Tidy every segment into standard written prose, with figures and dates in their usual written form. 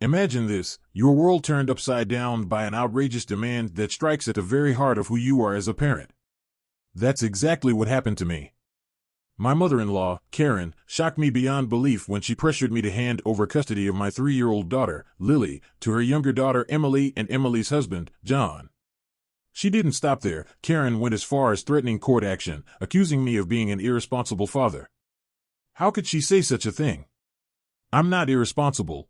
Imagine this, your world turned upside down by an outrageous demand that strikes at the very heart of who you are as a parent. That's exactly what happened to me. My mother-in-law, Karen, shocked me beyond belief when she pressured me to hand over custody of my 3-year-old daughter, Lily, to her younger daughter, Emily, and Emily's husband, John. She didn't stop there. Karen went as far as threatening court action, accusing me of being an irresponsible father. How could she say such a thing? I'm not irresponsible.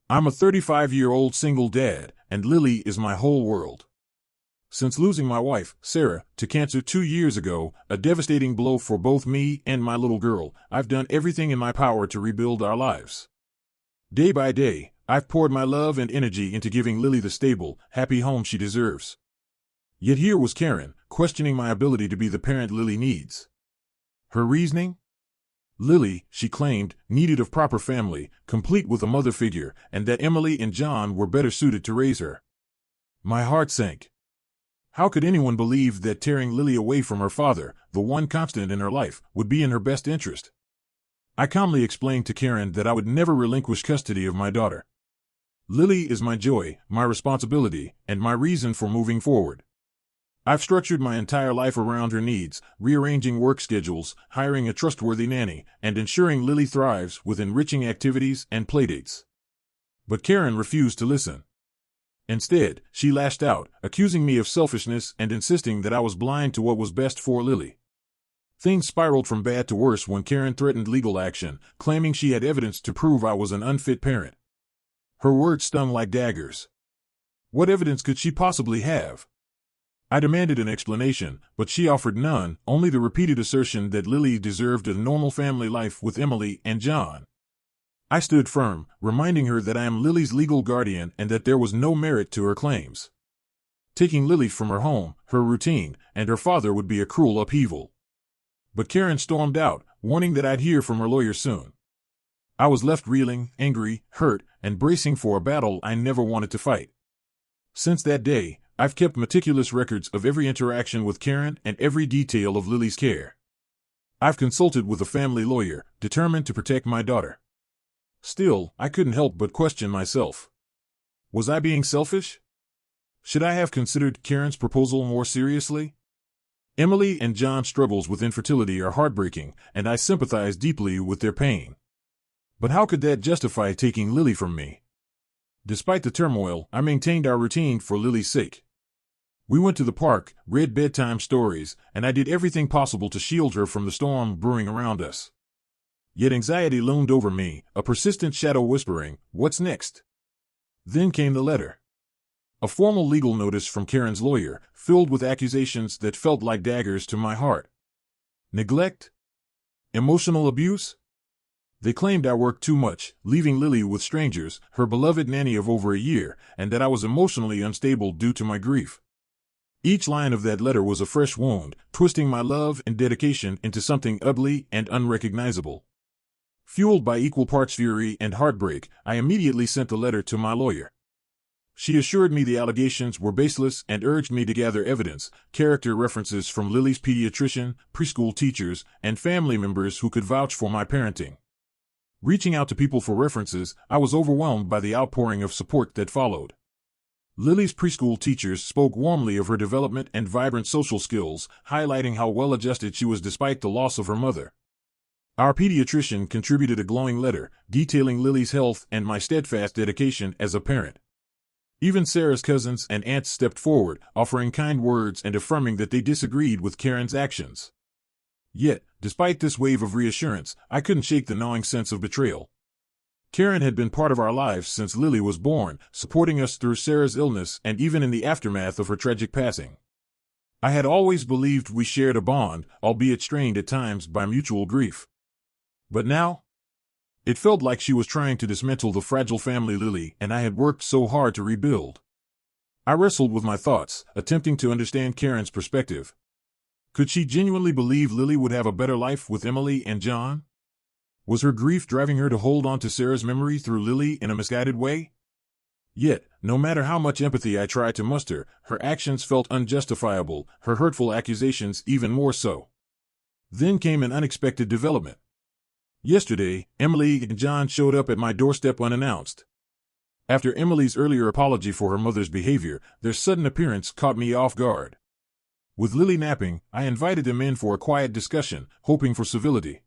I'm a 35-year-old single dad, and Lily is my whole world. Since losing my wife, Sarah, to cancer 2 years ago, a devastating blow for both me and my little girl, I've done everything in my power to rebuild our lives. Day by day, I've poured my love and energy into giving Lily the stable, happy home she deserves. Yet here was Karen, questioning my ability to be the parent Lily needs. Her reasoning? Lily, she claimed, needed a proper family, complete with a mother figure, and that Emily and John were better suited to raise her. My heart sank. How could anyone believe that tearing Lily away from her father, the one constant in her life, would be in her best interest? I calmly explained to Karen that I would never relinquish custody of my daughter. Lily is my joy, my responsibility, and my reason for moving forward. I've structured my entire life around her needs, rearranging work schedules, hiring a trustworthy nanny, and ensuring Lily thrives with enriching activities and playdates. But Karen refused to listen. Instead, she lashed out, accusing me of selfishness and insisting that I was blind to what was best for Lily. Things spiraled from bad to worse when Karen threatened legal action, claiming she had evidence to prove I was an unfit parent. Her words stung like daggers. What evidence could she possibly have? I demanded an explanation, but she offered none, only the repeated assertion that Lily deserved a normal family life with Emily and John. I stood firm, reminding her that I am Lily's legal guardian and that there was no merit to her claims. Taking Lily from her home, her routine, and her father would be a cruel upheaval. But Karen stormed out, warning that I'd hear from her lawyer soon. I was left reeling, angry, hurt, and bracing for a battle I never wanted to fight. Since that day, I've kept meticulous records of every interaction with Karen and every detail of Lily's care. I've consulted with a family lawyer, determined to protect my daughter. Still, I couldn't help but question myself. Was I being selfish? Should I have considered Karen's proposal more seriously? Emily and John's struggles with infertility are heartbreaking, and I sympathize deeply with their pain. But how could that justify taking Lily from me? Despite the turmoil, I maintained our routine for Lily's sake. We went to the park, read bedtime stories, and I did everything possible to shield her from the storm brewing around us. Yet anxiety loomed over me, a persistent shadow whispering, "What's next?" Then came the letter. A formal legal notice from Karen's lawyer, filled with accusations that felt like daggers to my heart. Neglect? Emotional abuse? They claimed I worked too much, leaving Lily with strangers, her beloved nanny of over a year, and that I was emotionally unstable due to my grief. Each line of that letter was a fresh wound, twisting my love and dedication into something ugly and unrecognizable. Fueled by equal parts fury and heartbreak, I immediately sent the letter to my lawyer. She assured me the allegations were baseless and urged me to gather evidence, character references from Lily's pediatrician, preschool teachers, and family members who could vouch for my parenting. Reaching out to people for references, I was overwhelmed by the outpouring of support that followed. Lily's preschool teachers spoke warmly of her development and vibrant social skills, highlighting how well-adjusted she was despite the loss of her mother. Our pediatrician contributed a glowing letter, detailing Lily's health and my steadfast dedication as a parent. Even Sarah's cousins and aunts stepped forward, offering kind words and affirming that they disagreed with Karen's actions. Yet, despite this wave of reassurance, I couldn't shake the gnawing sense of betrayal. Karen had been part of our lives since Lily was born, supporting us through Sarah's illness and even in the aftermath of her tragic passing. I had always believed we shared a bond, albeit strained at times by mutual grief. But now? It felt like she was trying to dismantle the fragile family Lily and I had worked so hard to rebuild. I wrestled with my thoughts, attempting to understand Karen's perspective. Could she genuinely believe Lily would have a better life with Emily and John? Was her grief driving her to hold on to Sarah's memory through Lily in a misguided way? Yet, no matter how much empathy I tried to muster, her actions felt unjustifiable, her hurtful accusations even more so. Then came an unexpected development. Yesterday, Emily and John showed up at my doorstep unannounced. After Emily's earlier apology for her mother's behavior, their sudden appearance caught me off guard. With Lily napping, I invited them in for a quiet discussion, hoping for civility.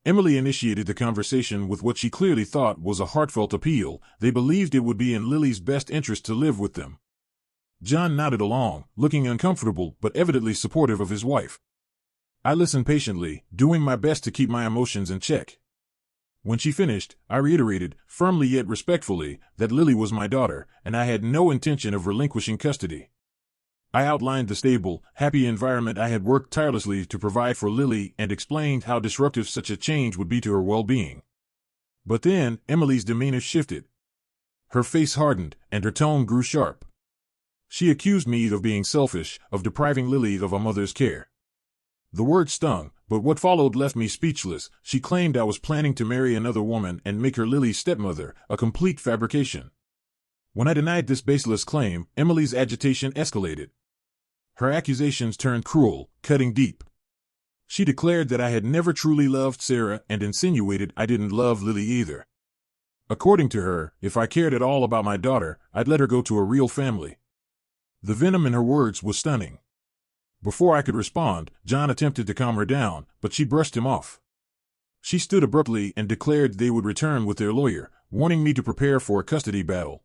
Emily initiated the conversation with what she clearly thought was a heartfelt appeal. They believed it would be in Lily's best interest to live with them. John nodded along, looking uncomfortable but evidently supportive of his wife. I listened patiently, doing my best to keep my emotions in check. When she finished, I reiterated, firmly yet respectfully, that Lily was my daughter, and I had no intention of relinquishing custody. I outlined the stable, happy environment I had worked tirelessly to provide for Lily and explained how disruptive such a change would be to her well-being. But then, Emily's demeanor shifted. Her face hardened, and her tone grew sharp. She accused me of being selfish, of depriving Lily of a mother's care. The word stung, but what followed left me speechless. She claimed I was planning to marry another woman and make her Lily's stepmother, a complete fabrication. When I denied this baseless claim, Emily's agitation escalated. Her accusations turned cruel, cutting deep. She declared that I had never truly loved Sarah and insinuated I didn't love Lily either. According to her, if I cared at all about my daughter, I'd let her go to a real family. The venom in her words was stunning. Before I could respond, John attempted to calm her down, but she brushed him off. She stood abruptly and declared they would return with their lawyer, warning me to prepare for a custody battle.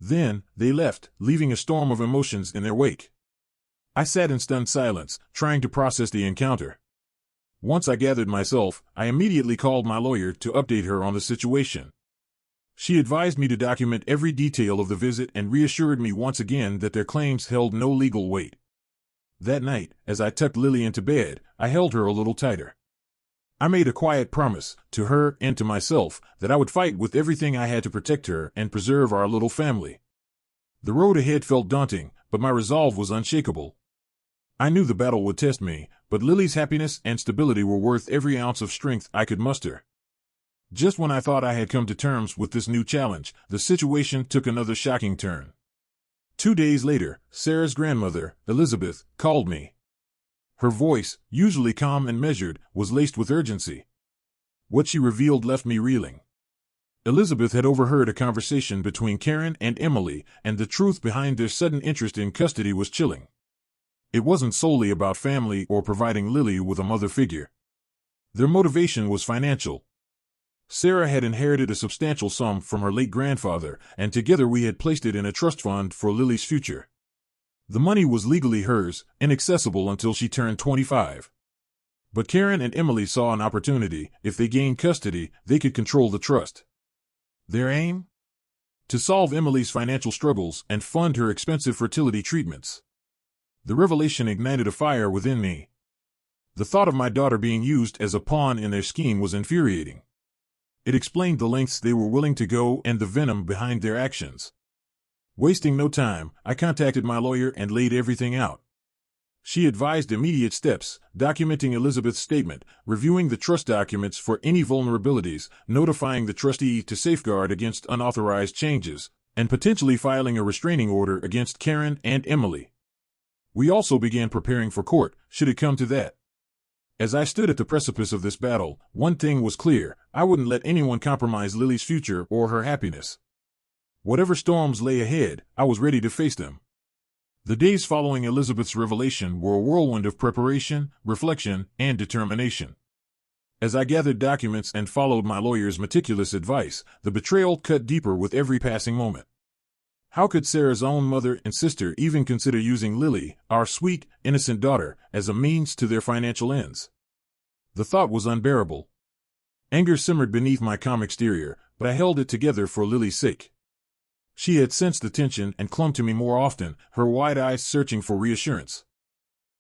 Then, they left, leaving a storm of emotions in their wake. I sat in stunned silence, trying to process the encounter. Once I gathered myself, I immediately called my lawyer to update her on the situation. She advised me to document every detail of the visit and reassured me once again that their claims held no legal weight. That night, as I tucked Lily into bed, I held her a little tighter. I made a quiet promise, to her and to myself, that I would fight with everything I had to protect her and preserve our little family. The road ahead felt daunting, but my resolve was unshakable. I knew the battle would test me, but Lily's happiness and stability were worth every ounce of strength I could muster. Just when I thought I had come to terms with this new challenge, the situation took another shocking turn. 2 days later, Sarah's grandmother, Elizabeth, called me. Her voice, usually calm and measured, was laced with urgency. What she revealed left me reeling. Elizabeth had overheard a conversation between Karen and Emily, and the truth behind their sudden interest in custody was chilling. It wasn't solely about family or providing Lily with a mother figure. Their motivation was financial. Sarah had inherited a substantial sum from her late grandfather, and together we had placed it in a trust fund for Lily's future. The money was legally hers, inaccessible until she turned 25. But Karen and Emily saw an opportunity. If they gained custody, they could control the trust. Their aim? To solve Emily's financial struggles and fund her expensive fertility treatments. The revelation ignited a fire within me. The thought of my daughter being used as a pawn in their scheme was infuriating. It explained the lengths they were willing to go and the venom behind their actions. Wasting no time, I contacted my lawyer and laid everything out. She advised immediate steps, documenting Elizabeth's statement, reviewing the trust documents for any vulnerabilities, notifying the trustee to safeguard against unauthorized changes, and potentially filing a restraining order against Karen and Emily. We also began preparing for court, should it come to that. As I stood at the precipice of this battle, one thing was clear: I wouldn't let anyone compromise Lily's future or her happiness. Whatever storms lay ahead, I was ready to face them. The days following Elizabeth's revelation were a whirlwind of preparation, reflection, and determination. As I gathered documents and followed my lawyer's meticulous advice, the betrayal cut deeper with every passing moment. How could Sarah's own mother and sister even consider using Lily, our sweet, innocent daughter, as a means to their financial ends? The thought was unbearable. Anger simmered beneath my calm exterior, but I held it together for Lily's sake. She had sensed the tension and clung to me more often, her wide eyes searching for reassurance.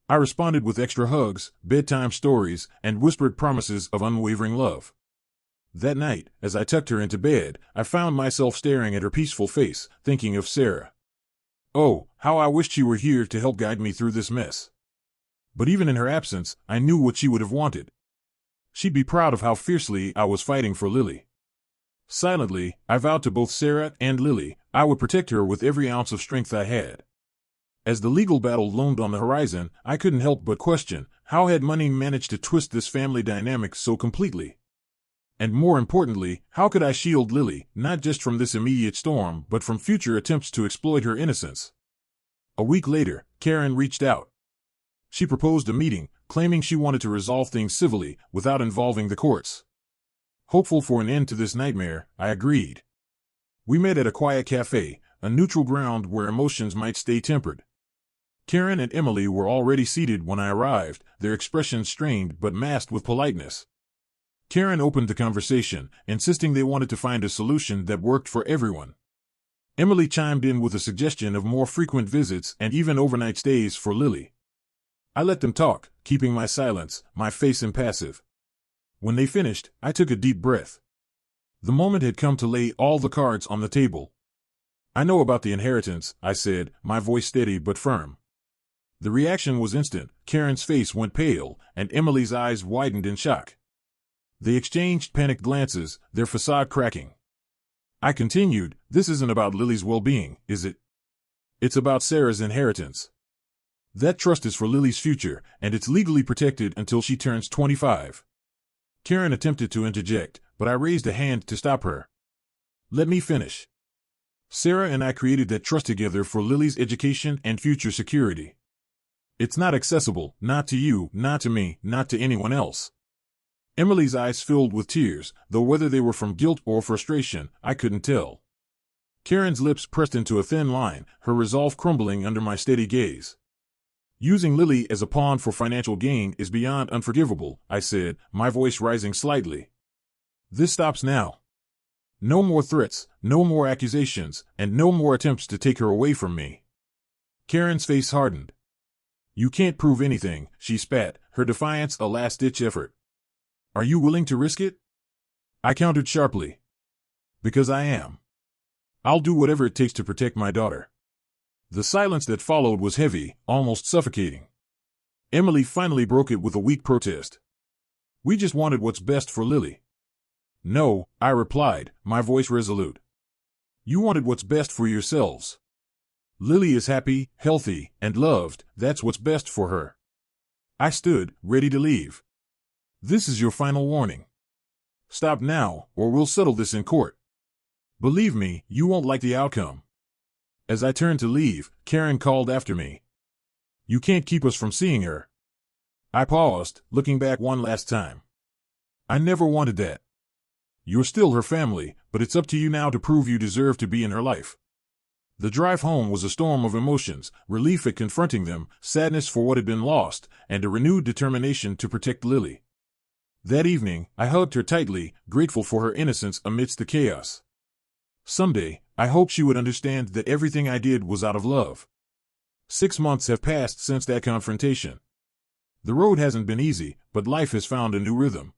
I responded with extra hugs, bedtime stories, and whispered promises of unwavering love. That night, as I tucked her into bed, I found myself staring at her peaceful face, thinking of Sarah. Oh, how I wished she were here to help guide me through this mess. But even in her absence, I knew what she would have wanted. She'd be proud of how fiercely I was fighting for Lily. Silently, I vowed to both Sarah and Lily I would protect her with every ounce of strength I had. As the legal battle loomed on the horizon, I couldn't help but question, how had money managed to twist this family dynamic so completely? And more importantly, how could I shield Lily, not just from this immediate storm, but from future attempts to exploit her innocence? A week later, Karen reached out. She proposed a meeting, claiming she wanted to resolve things civilly, without involving the courts. Hopeful for an end to this nightmare, I agreed. We met at a quiet cafe, a neutral ground where emotions might stay tempered. Karen and Emily were already seated when I arrived, their expressions strained but masked with politeness. Karen opened the conversation, insisting they wanted to find a solution that worked for everyone. Emily chimed in with a suggestion of more frequent visits and even overnight stays for Lily. I let them talk, keeping my silence, my face impassive. When they finished, I took a deep breath. The moment had come to lay all the cards on the table. I know about the inheritance, I said, my voice steady but firm. The reaction was instant. Karen's face went pale, and Emily's eyes widened in shock. They exchanged panicked glances, their facade cracking. I continued, this isn't about Lily's well-being, is it? It's about Sarah's inheritance. That trust is for Lily's future, and it's legally protected until she turns 25. Karen attempted to interject, but I raised a hand to stop her. Let me finish. Sarah and I created that trust together for Lily's education and future security. It's not accessible, not to you, not to me, not to anyone else. Emily's eyes filled with tears, though whether they were from guilt or frustration, I couldn't tell. Karen's lips pressed into a thin line, her resolve crumbling under my steady gaze. Using Lily as a pawn for financial gain is beyond unforgivable, I said, my voice rising slightly. This stops now. No more threats, no more accusations, and no more attempts to take her away from me. Karen's face hardened. You can't prove anything, she spat, her defiance a last-ditch effort. Are you willing to risk it? I countered sharply. Because I am. I'll do whatever it takes to protect my daughter. The silence that followed was heavy, almost suffocating. Emily finally broke it with a weak protest. We just wanted what's best for Lily. No, I replied, my voice resolute. You wanted what's best for yourselves. Lily is happy, healthy, and loved, that's what's best for her. I stood, ready to leave. This is your final warning. Stop now, or we'll settle this in court. Believe me, you won't like the outcome. As I turned to leave, Karen called after me. You can't keep us from seeing her. I paused, looking back one last time. I never wanted that. You're still her family, but it's up to you now to prove you deserve to be in her life. The drive home was a storm of emotions, relief at confronting them, sadness for what had been lost, and a renewed determination to protect Lily. That evening, I hugged her tightly, grateful for her innocence amidst the chaos. Someday, I hoped she would understand that everything I did was out of love. 6 months have passed since that confrontation. The road hasn't been easy, but life has found a new rhythm.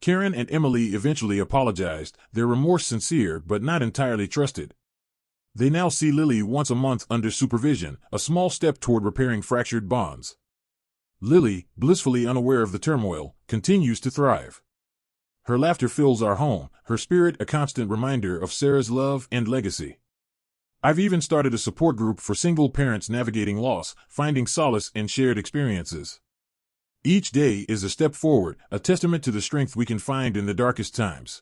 Karen and Emily eventually apologized, their remorse sincere but not entirely trusted. They now see Lily once a month under supervision, a small step toward repairing fractured bonds. Lily, blissfully unaware of the turmoil, continues to thrive. Her laughter fills our home, her spirit a constant reminder of Sarah's love and legacy. I've even started a support group for single parents navigating loss, finding solace in shared experiences. Each day is a step forward, a testament to the strength we can find in the darkest times.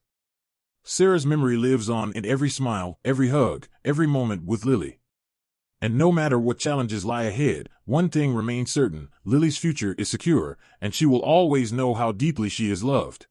Sarah's memory lives on in every smile, every hug, every moment with Lily. And no matter what challenges lie ahead, one thing remains certain, Lily's future is secure, and she will always know how deeply she is loved.